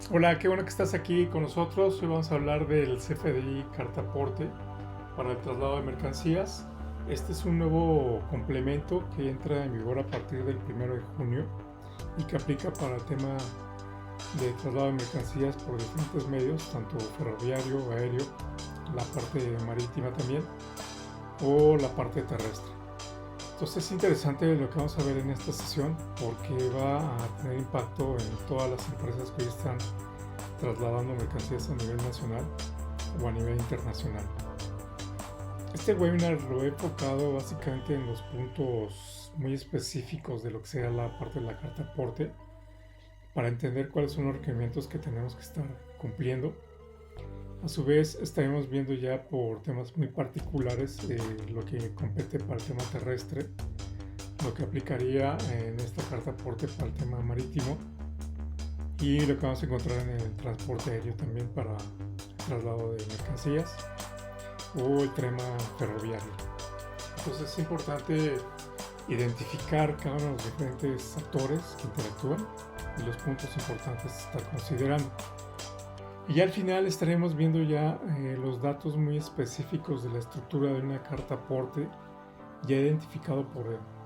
Hola, qué bueno que estás aquí con nosotros. Hoy vamos a hablar del CFDI Cartaporte para el traslado de mercancías. Este es un nuevo complemento que entra en vigor a partir del 1 de junio y que aplica para el tema de traslado de mercancías por diferentes medios, tanto ferroviario, aéreo, la parte marítima también o la parte terrestre. Entonces es interesante lo que vamos a ver en esta sesión porque va a tener impacto en todas las empresas que hoy están trasladando mercancías a nivel nacional o a nivel internacional. Este webinar lo he enfocado básicamente en los puntos muy específicos de lo que sea la parte de la carta aporte para entender cuáles son los requerimientos que tenemos que estar cumpliendo. A su vez estaremos viendo ya por temas muy particulares lo que compete para el tema terrestre, lo que aplicaría en esta carta aporte para el tema marítimo y lo que vamos a encontrar en el transporte aéreo también para traslado de mercancías o el tema ferroviario. Entonces es importante identificar cada uno de los diferentes actores que interactúan y los puntos importantes a estar considerando. Y ya al final estaremos viendo ya los datos muy específicos de la estructura de una carta aporte ya identificado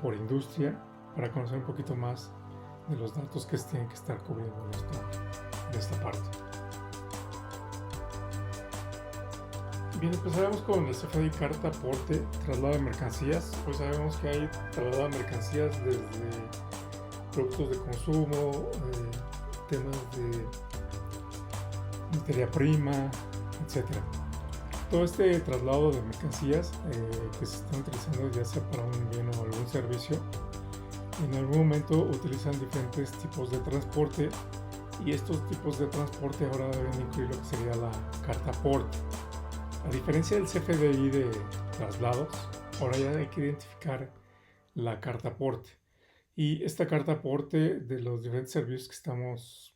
por industria para conocer un poquito más de los datos que se tienen que estar cubriendo de esta parte. Bien, empezaremos con el CFDI Carta Aporte, traslado de mercancías. Pues sabemos que hay traslado de mercancías desde productos de consumo, temas de materia prima, etc. Todo este traslado de mercancías que se están utilizando ya sea para un bien o algún servicio, en algún momento utilizan diferentes tipos de transporte y estos tipos de transporte ahora deben incluir lo que sería la carta aporte. A diferencia del CFDI de traslados, ahora ya hay que identificar la carta aporte. Y esta carta aporte de los diferentes servicios que estamos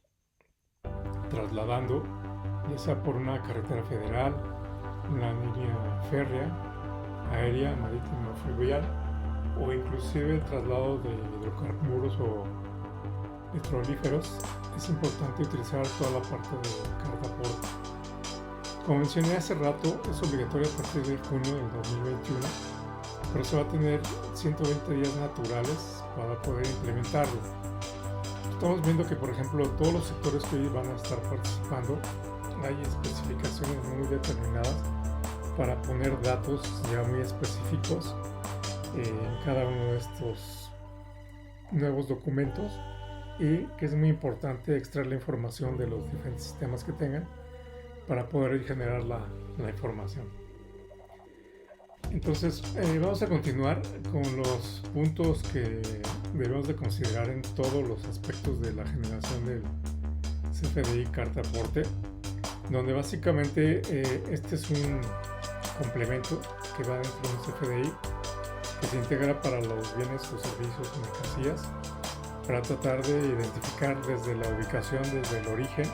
trasladando, ya sea por una carretera federal, una línea férrea, aérea, marítima o fluvial, o inclusive el traslado de hidrocarburos o petrolíferos, es importante utilizar toda la parte de carta aporte. Como mencioné hace rato, es obligatorio a partir de junio del 2021, pero se va a tener 120 días naturales para poder implementarlo. Estamos viendo que, por ejemplo, todos los sectores que hoy van a estar participando, hay especificaciones muy determinadas para poner datos ya muy específicos en cada uno de estos nuevos documentos y que es muy importante extraer la información de los diferentes sistemas que tengan para poder generar la información. Entonces vamos a continuar con los puntos que debemos de considerar en todos los aspectos de la generación del CFDI Carta Aporte, donde básicamente este es un complemento que va dentro de un CFDI que se integra para los bienes o servicios o mercancías para tratar de identificar desde la ubicación, desde el origen,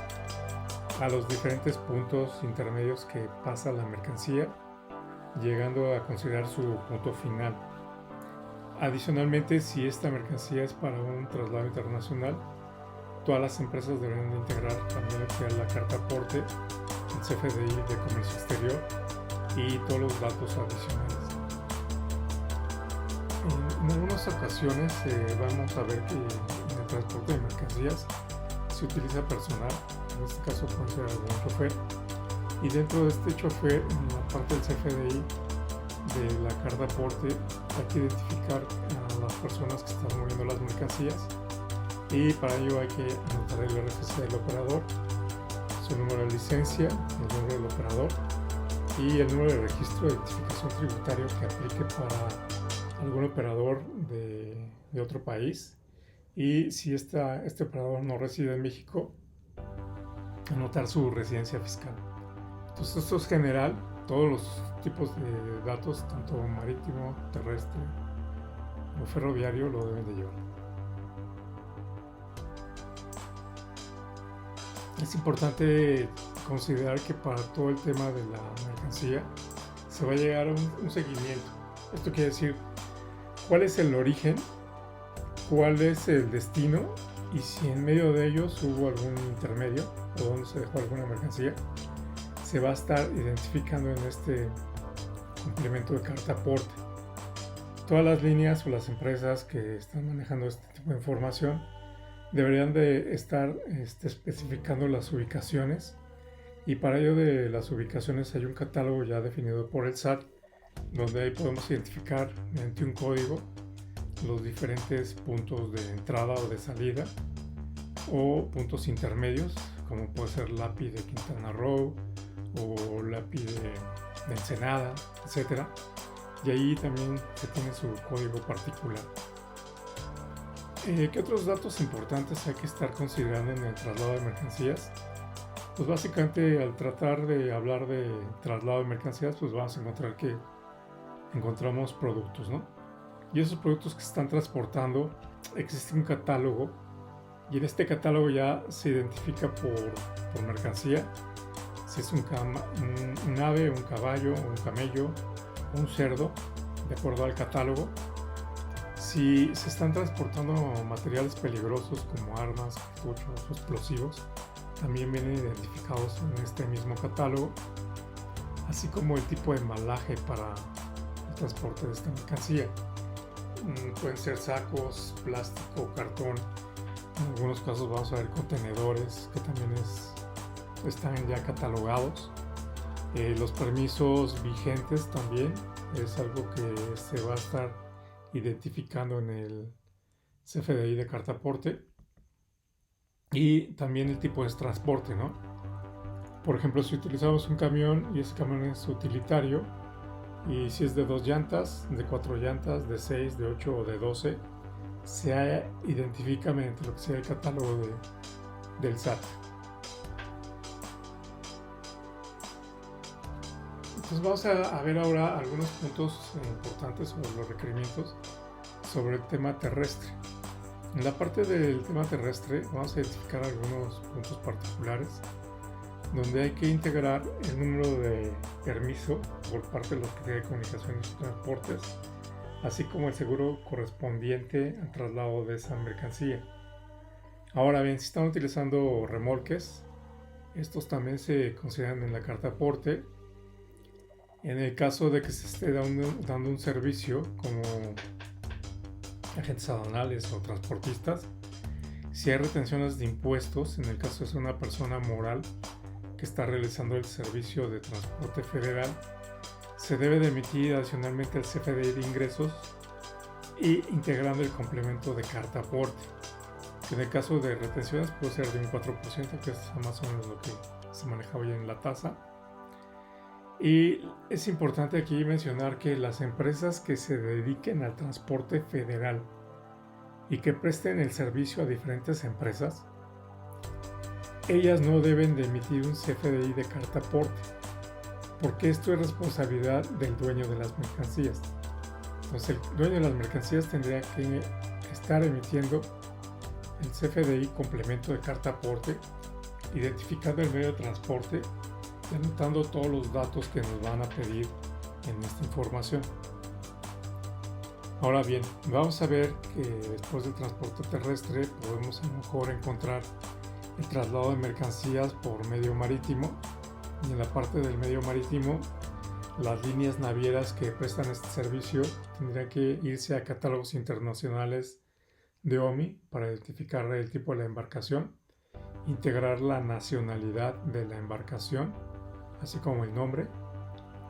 a los diferentes puntos intermedios que pasa la mercancía, llegando a considerar su punto final. Adicionalmente, si esta mercancía es para un traslado internacional, todas las empresas deberán de integrar también lo que es la carta aporte, el CFDI de comercio exterior y todos los datos adicionales. En algunas ocasiones vamos a ver que en el transporte de mercancías se utiliza personal, en este caso puede ser algún chofer, y dentro de este chofer, en la parte del CFDI de la carta aporte, hay que identificar a las personas que están moviendo las mercancías y para ello hay que anotar el RFC del operador, su número de licencia, el nombre del operador y el número de registro de identificación tributario que aplique para algún operador de otro país, y si este operador no reside en México, anotar su residencia fiscal. Entonces esto es general, todos los tipos de datos, tanto marítimo, terrestre o ferroviario, lo deben de llevar. Es importante considerar que para todo el tema de la mercancía se va a llegar a un seguimiento. Esto quiere decir cuál es el origen, cuál es el destino y si en medio de ellos hubo algún intermedio o donde se dejó alguna mercancía, se va a estar identificando en este complemento de carta aporte. Todas las líneas o las empresas que están manejando este tipo de información deberían de estar especificando las ubicaciones, y para ello de las ubicaciones hay un catálogo ya definido por el SAT, donde ahí podemos identificar mediante un código los diferentes puntos de entrada o de salida o puntos intermedios, como puede ser LAPI de Quintana Roo o LAPI de Ensenada, etc. Y ahí también se tiene su código particular. ¿Qué otros datos importantes hay que estar considerando en el traslado de mercancías? Pues básicamente al tratar de hablar de traslado de mercancías, pues vamos a encontrar que encontramos productos, ¿no? Y esos productos que se están transportando, existe un catálogo, y en este catálogo ya se identifica por mercancía, si es un ave, un caballo, un camello, un cerdo, de acuerdo al catálogo. Si se están transportando materiales peligrosos como armas, cartuchos o explosivos, también vienen identificados en este mismo catálogo, así como el tipo de embalaje para el transporte de esta mercancía. Pueden ser sacos, plástico, cartón. En algunos casos vamos a ver contenedores que también están ya catalogados. Los permisos vigentes también es algo que se va a estar identificando en el CFDI de carta aporte. Y también el tipo de transporte, ¿no? Por ejemplo, si utilizamos un camión y ese camión es utilitario, y si es de 2 llantas, de 4 llantas, de 6, de 8 o de 12, se identifica mediante lo que sea el catálogo del SAT. Entonces vamos a ver ahora algunos puntos importantes sobre los requerimientos sobre el tema terrestre. En la parte del tema terrestre vamos a identificar algunos puntos particulares donde hay que integrar el número de permiso por parte de la Secretaría de Comunicaciones y Transportes, así como el seguro correspondiente al traslado de esa mercancía. Ahora bien, si están utilizando remolques, estos también se consideran en la carta aporte. En el caso de que se esté dando un servicio como agentes aduanales o transportistas, si hay retenciones de impuestos, en el caso de ser una persona moral que está realizando el servicio de transporte federal, se debe de emitir adicionalmente el CFDI de ingresos y integrando el complemento de carta aporte. En el caso de retenciones puede ser de un 4%, que es más o menos lo que se maneja hoy en la tasa. Y es importante aquí mencionar que las empresas que se dediquen al transporte federal y que presten el servicio a diferentes empresas, ellas no deben de emitir un CFDI de carta aporte, porque esto es responsabilidad del dueño de las mercancías. Entonces el dueño de las mercancías tendría que estar emitiendo el CFDI complemento de carta aporte, identificando el medio de transporte y anotando todos los datos que nos van a pedir en esta información. Ahora bien, vamos a ver que después del transporte terrestre podemos a lo mejor encontrar el traslado de mercancías por medio marítimo, y en la parte del medio marítimo las líneas navieras que prestan este servicio tendrían que irse a catálogos internacionales de OMI para identificar el tipo de la embarcación, integrar la nacionalidad de la embarcación, así como el nombre,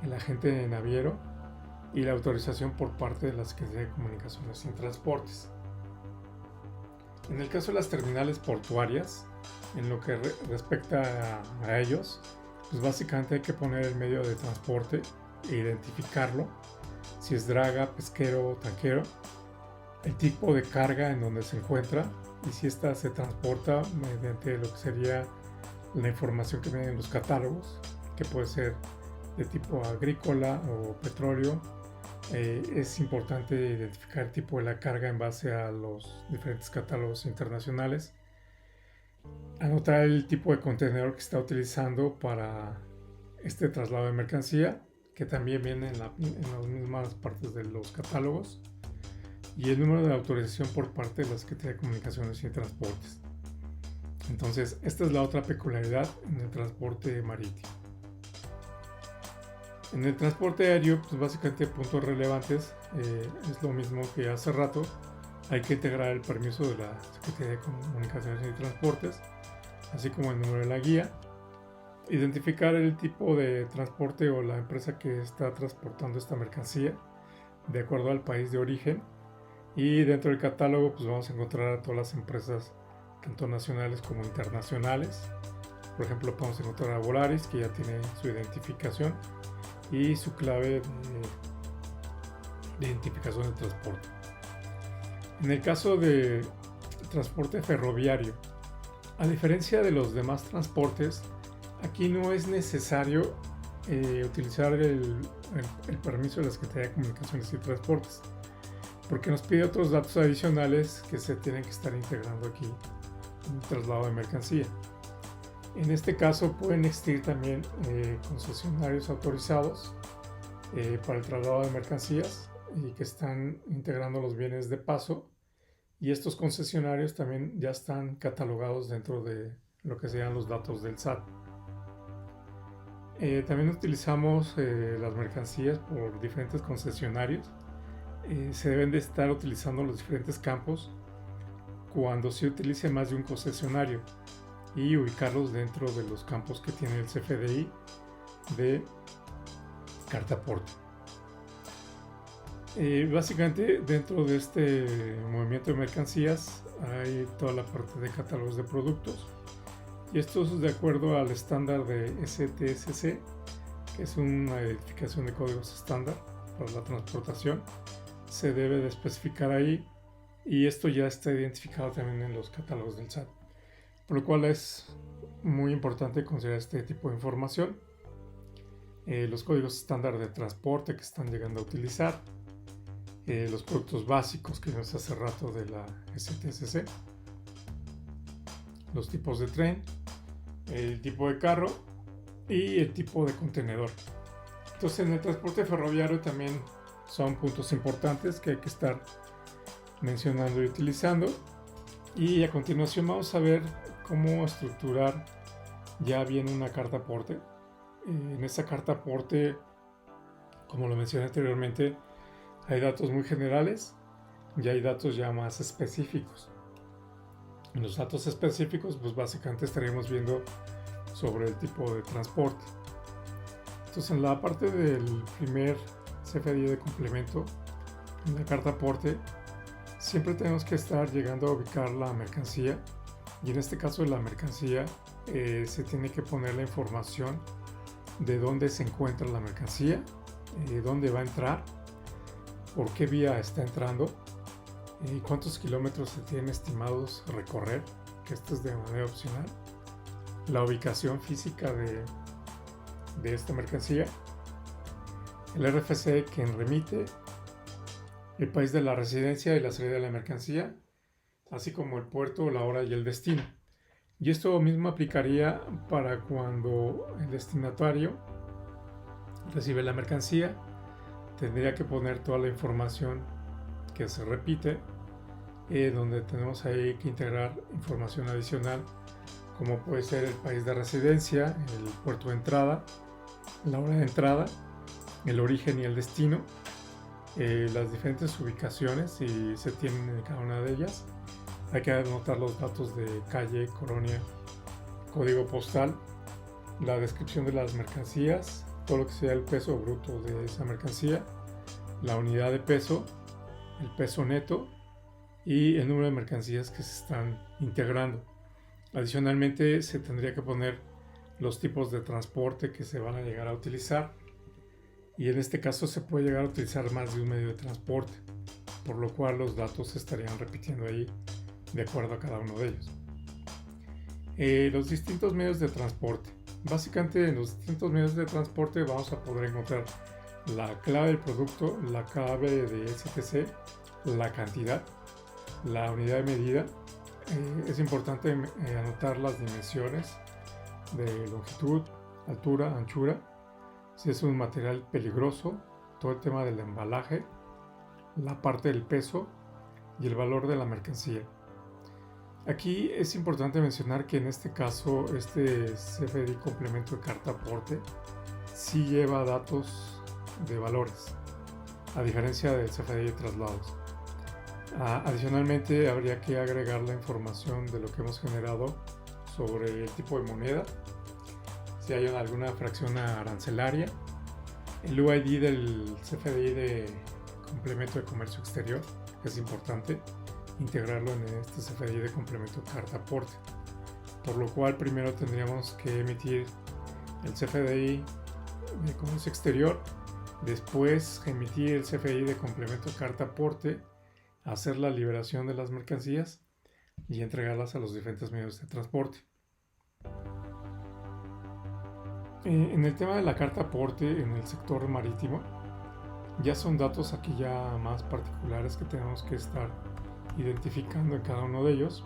el agente naviero y la autorización por parte de la Secretaría de Comunicaciones y Transportes. En el caso de las terminales portuarias, en lo que respecta a ellos, pues básicamente hay que poner el medio de transporte e identificarlo, si es draga, pesquero o tanquero, el tipo de carga en donde se encuentra y si ésta se transporta mediante lo que sería la información que viene en los catálogos, que puede ser de tipo agrícola o petróleo. Es importante identificar el tipo de la carga en base a los diferentes catálogos internacionales, anotar el tipo de contenedor que está utilizando para este traslado de mercancía, que también viene en las mismas partes de los catálogos, y el número de autorización por parte de la Secretaría de Comunicaciones y Transportes. Entonces, esta es la otra peculiaridad en el transporte marítimo. En el transporte aéreo, pues básicamente puntos relevantes, es lo mismo que hace rato. Hay que integrar el permiso de la Secretaría de Comunicaciones y Transportes, así como el número de la guía, identificar el tipo de transporte o la empresa que está transportando esta mercancía de acuerdo al país de origen, y dentro del catálogo pues vamos a encontrar a todas las empresas tanto nacionales como internacionales. Por ejemplo, podemos encontrar a Volaris, que ya tiene su identificación y su clave de identificación de transporte. En el caso de transporte ferroviario, a diferencia de los demás transportes, aquí no es necesario utilizar el permiso de la Secretaría de Comunicaciones y Transportes, porque nos pide otros datos adicionales que se tienen que estar integrando aquí en el traslado de mercancía. En este caso pueden existir también concesionarios autorizados para el traslado de mercancías y que están integrando los bienes de paso, y estos concesionarios también ya están catalogados dentro de lo que serían los datos del SAT. También utilizamos las mercancías por diferentes concesionarios. Se deben de estar utilizando los diferentes campos cuando se utilice más de un concesionario y ubicarlos dentro de los campos que tiene el CFDI de carta aporte. Básicamente dentro de este movimiento de mercancías hay toda la parte de catálogos de productos, y esto es de acuerdo al estándar de STSC, que es una identificación de códigos estándar para la transportación. Se debe de especificar ahí, y esto ya está identificado también en los catálogos del SAT, por lo cual es muy importante considerar este tipo de información. Los códigos estándar de transporte que están llegando a utilizar, los productos básicos que vimos hace rato de la STSC, los tipos de tren, el tipo de carro y el tipo de contenedor. Entonces, en el transporte ferroviario también son puntos importantes que hay que estar mencionando y utilizando. Y a continuación vamos a ver cómo estructurar ya bien una carta aporte. En esta carta aporte, como lo mencioné anteriormente, hay datos muy generales y hay datos ya más específicos. En los datos específicos, pues básicamente estaríamos viendo sobre el tipo de transporte. Entonces, en la parte del primer CFDI de complemento, en la carta aporte, siempre tenemos que estar llegando a ubicar la mercancía, y en este caso de la mercancía se tiene que poner la información de dónde se encuentra la mercancía, dónde va a entrar, por qué vía está entrando, y cuántos kilómetros se tienen estimados recorrer, que esto es de manera opcional, la ubicación física de esta mercancía, el RFC quien remite, el país de la residencia y la salida de la mercancía, así como el puerto, la hora y el destino. Y esto mismo aplicaría para cuando el destinatario recibe la mercancía. Tendría que poner toda la información que se repite, donde tenemos ahí que integrar información adicional, como puede ser el país de residencia, el puerto de entrada, la hora de entrada, el origen y el destino, las diferentes ubicaciones si se tienen en cada una de ellas. Hay que anotar los datos de calle, colonia, código postal, la descripción de las mercancías, todo lo que sea el peso bruto de esa mercancía, la unidad de peso, el peso neto y el número de mercancías que se están integrando. Adicionalmente, se tendría que poner los tipos de transporte que se van a llegar a utilizar, y en este caso se puede llegar a utilizar más de un medio de transporte, por lo cual los datos se estarían repitiendo ahí de acuerdo a cada uno de ellos. Los distintos medios de transporte. Básicamente, en los distintos medios de transporte vamos a poder encontrar la clave del producto, la clave de STC, la cantidad, la unidad de medida. Es importante anotar las dimensiones de longitud, altura, anchura, si es un material peligroso, todo el tema del embalaje, la parte del peso, y el valor de la mercancía. Aquí es importante mencionar que en este caso este CFDI complemento de carta aporte sí lleva datos de valores, a diferencia del CFDI de traslados. Adicionalmente habría que agregar la información de lo que hemos generado sobre el tipo de moneda, si hay alguna fracción arancelaria, el UID del CFDI de complemento de comercio exterior, que es importante integrarlo en este CFDI de complemento de carta aporte, por lo cual primero tendríamos que emitir el CFDI de comercio exterior, después emitir el CFDI de complemento de carta aporte, hacer la liberación de las mercancías y entregarlas a los diferentes medios de transporte. En el tema de la carta aporte en el sector marítimo, ya son datos aquí ya más particulares que tenemos que estar identificando en cada uno de ellos,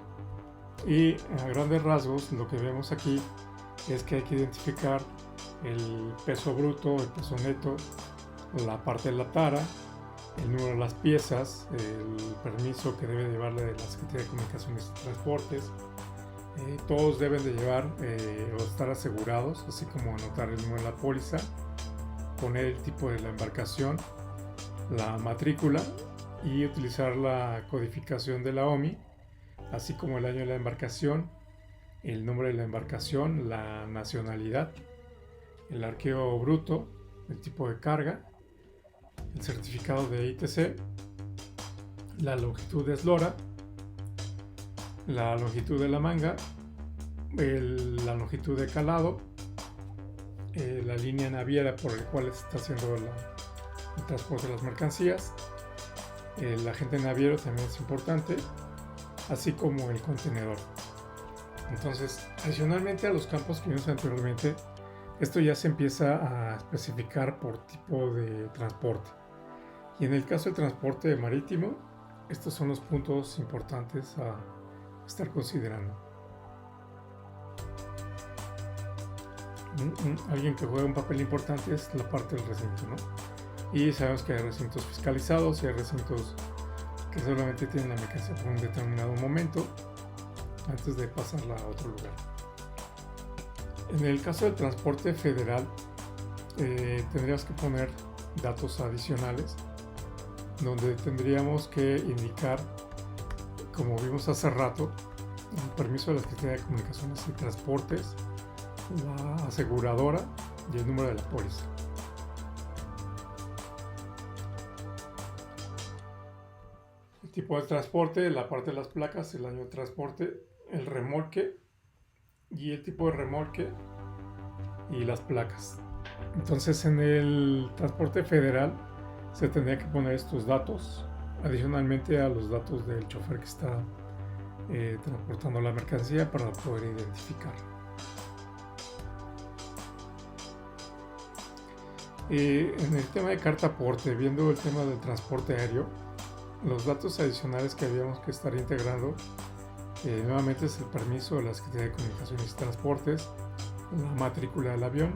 y a grandes rasgos lo que vemos aquí es que hay que identificar el peso bruto, el peso neto, la parte de la tara, el número de las piezas, el permiso que debe llevarle de la Secretaría de Comunicaciones y Transportes. Todos deben de llevar o estar asegurados, así como anotar el número de la póliza, poner el tipo de la embarcación, la matrícula y utilizar la codificación de la OMI, así como el año de la embarcación, el nombre de la embarcación, la nacionalidad, el arqueo bruto, el tipo de carga, el certificado de ITC, la longitud de eslora, la longitud de la manga, la longitud de calado, la línea naviera por la cual se está haciendo el transporte de las mercancías, el agente naviero también es importante, así como el contenedor. Entonces, adicionalmente a los campos que vimos anteriormente, esto ya se empieza a especificar por tipo de transporte. Y en el caso del transporte marítimo, estos son los puntos importantes a estar considerando. Alguien que juega un papel importante es la parte del recinto, ¿no? Y sabemos que hay recintos fiscalizados y hay recintos que solamente tienen la mercancía por un determinado momento antes de pasarla a otro lugar. En el caso del transporte federal, tendríamos que poner datos adicionales donde tendríamos que indicar, como vimos hace rato, el permiso de la Secretaría de Comunicaciones y Transportes, la aseguradora y el número de la póliza. El tipo de transporte, la parte de las placas, el año de transporte, el remolque y el tipo de remolque y las placas. Entonces, en el transporte federal se tendría que poner estos datos adicionalmente a los datos del chofer que está transportando la mercancía para poder identificar. En el tema de carta aporte, viendo el tema del transporte aéreo, los datos adicionales que habíamos que estar integrando nuevamente es el permiso de la Secretaría de Comunicaciones y Transportes, la matrícula del avión,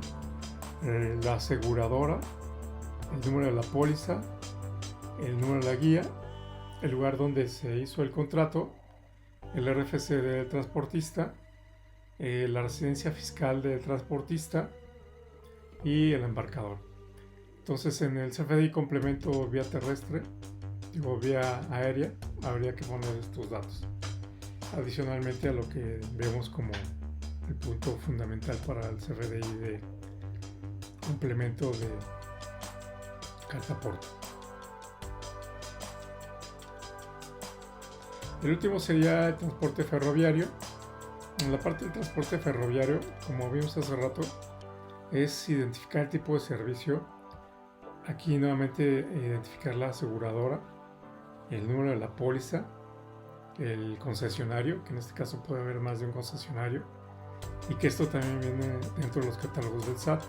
la aseguradora, el número de la póliza, el número de la guía, el lugar donde se hizo el contrato, el RFC del transportista, la residencia fiscal del transportista y el embarcador. Entonces, en el CFDI complemento vía terrestre o vía aérea, habría que poner estos datos. Adicionalmente a lo que vemos como el punto fundamental para el CFDI de complemento de carta aporte. El último sería el transporte ferroviario. En la parte del transporte ferroviario, como vimos hace rato, es identificar el tipo de servicio. Aquí nuevamente identificar la aseguradora, el número de la póliza, el concesionario, que en este caso puede haber más de un concesionario, y que esto también viene dentro de los catálogos del SAT,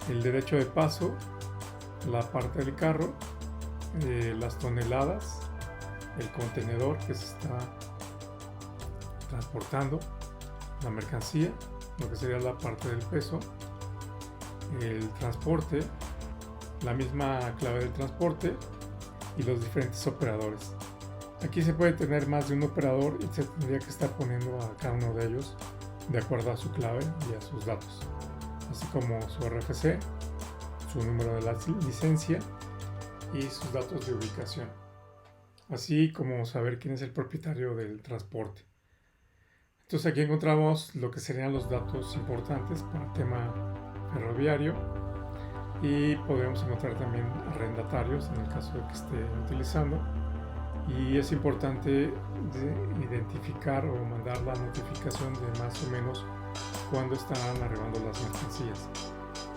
el derecho de paso, la parte del carro, las toneladas, el contenedor que se está transportando, la mercancía, lo que sería la parte del peso, el transporte, la misma clave del transporte y los diferentes operadores. Aquí se puede tener más de un operador y se tendría que estar poniendo a cada uno de ellos de acuerdo a su clave y a sus datos, así como su RFC, su número de la licencia y sus datos de ubicación, así como saber quién es el propietario del transporte. Entonces aquí encontramos lo que serían los datos importantes para el tema ferroviario y podemos encontrar también arrendatarios en el caso de que esté utilizando, y es importante identificar o mandar la notificación de más o menos cuándo están arribando las mercancías.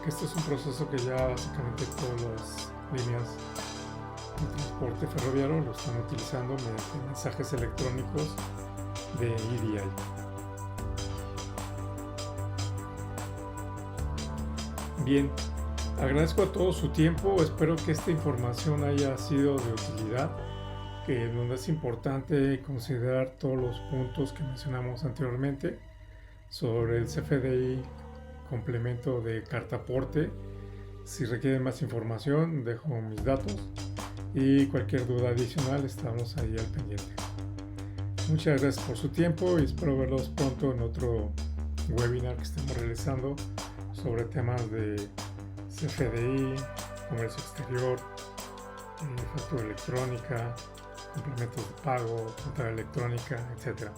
Este es un proceso que ya básicamente todas las líneas de transporte ferroviario lo están utilizando mediante mensajes electrónicos de EDI. Bien, agradezco a todos su tiempo, espero que esta información haya sido de utilidad, que donde es importante considerar todos los puntos que mencionamos anteriormente sobre el CFDI complemento de carta aporte. Si requieren más información, dejo mis datos y cualquier duda adicional estamos ahí al pendiente. Muchas gracias por su tiempo y espero verlos pronto en otro webinar que estemos realizando sobre temas de CFDI, comercio exterior, factura electrónica, complementos de pago, cuenta electrónica, etc.